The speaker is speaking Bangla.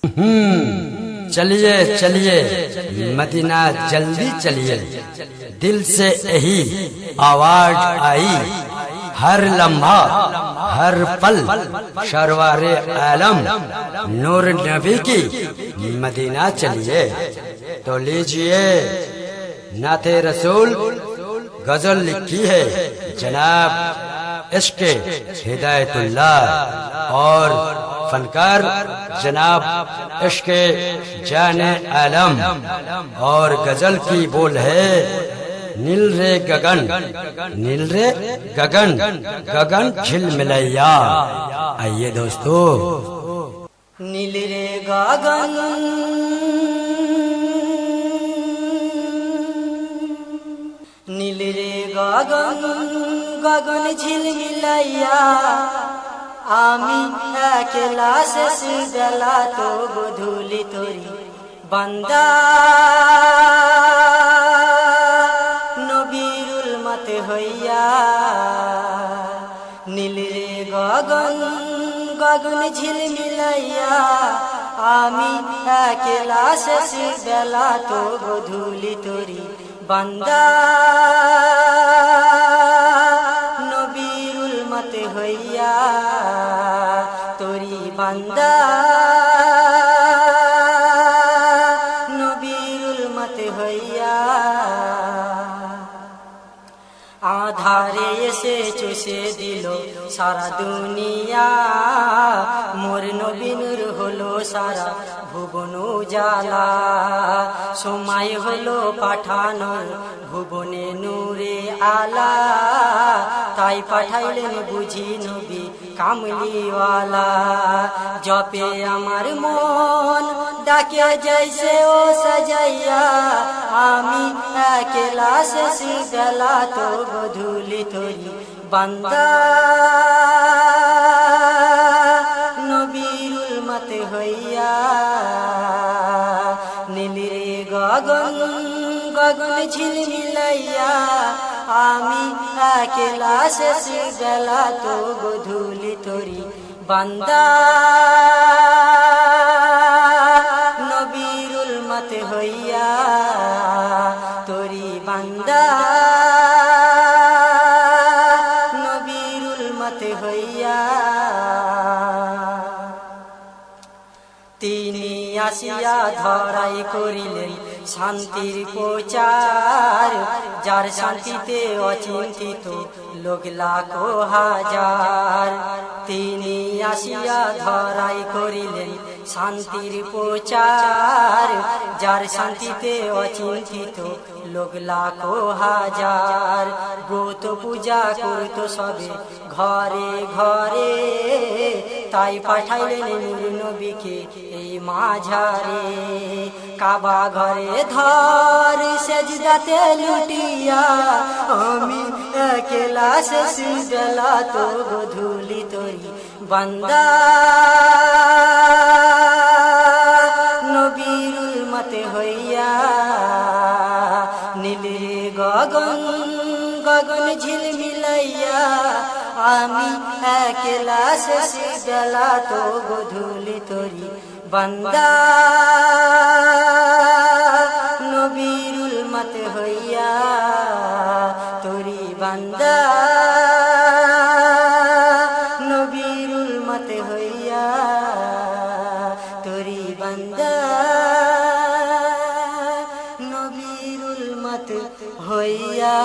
चलिए चलिए मदीना जल्दी चलिए, दिल से यही आवाज आई, हर लम्हा हर पल शरवारे आलम नूर नबी की मदीना चलिए। तो लीजिए नाते रसूल गजल लिखी है जनाब इश्क हिदायतुल्लाह और फनकार जनाब इश्क जाने आलम। और गजल की बोल है नील रे गगन, नील रे गगन, गगन झिलमिलैया। आइए दोस्तों। নীল রে গগন নীল রে গগন গগন ঝিলমিলাইয়া আমি একলা শেষ বেলা তো গধূলি তোরি বান্দা নবীরুল মত হইয়া। নীল রে গগন গগন ঝিলমিলাইয়া আমি একলা শেষ বেলা তো গধূলি তোরি বান্দা নবীরুল মত হইয়া তোরি বান্দা নবীরুল মত হইয়া। আধারে এসে চষে দিল সারা দুনিয়া, মোর নবী নূর হলো সারা ভুবন উজালা। সময় হলো পাঠানোর ভুবনে নূরে আলা, তাই পাঠাইলেন বুঝি নবী কামলিওয়ালা। জপে আমার মন ডাকে জৈসে ও সাজাইয়া আমি একলা শেষ বেলা তো গধূলি তোরি বান্দা নবীরুল মত হইয়া। নীল রে গগন গগন ঝিলমিলাইয়া আমি একলা শেষ বেলা তো গধূলি তোরি বান্দা নবীরুল মত হইয়া তোরি বান্দা নবীরুল মত হইয়া। তিনি আসিয়া ধরাই করিলেন শান্তির প্রচার, যার শান্তিতে অচিন্তিত লোক লাখো হাজার। তিনি আসিয়া ধরাই করিলেন শান্তির প্রচার, যার শান্তিতে অচিন্তিত লোক লাখো হাজার। ব্রত পূজা করতো সবে ঘরে ঘরে, তাই পাঠাইলেন নূর নবীকে এই মাঝারে। কাবা ঘরে ধর সেজদাতে লুটিয়া আমি একলা শেষ বেলা তো গধূলি তোরি বান্দা নবীরুল মত হইয়া। নীল রে গগন গগন ঝিলমিলাইয়া আমি একলা শেষ বেলা তো গধূলি তোরি বান্দা নবীরুল মত হইয়া তোরি বান্দা নবীরুল মত হইয়া তোরি বান্দা নবীরুল মত হইয়া।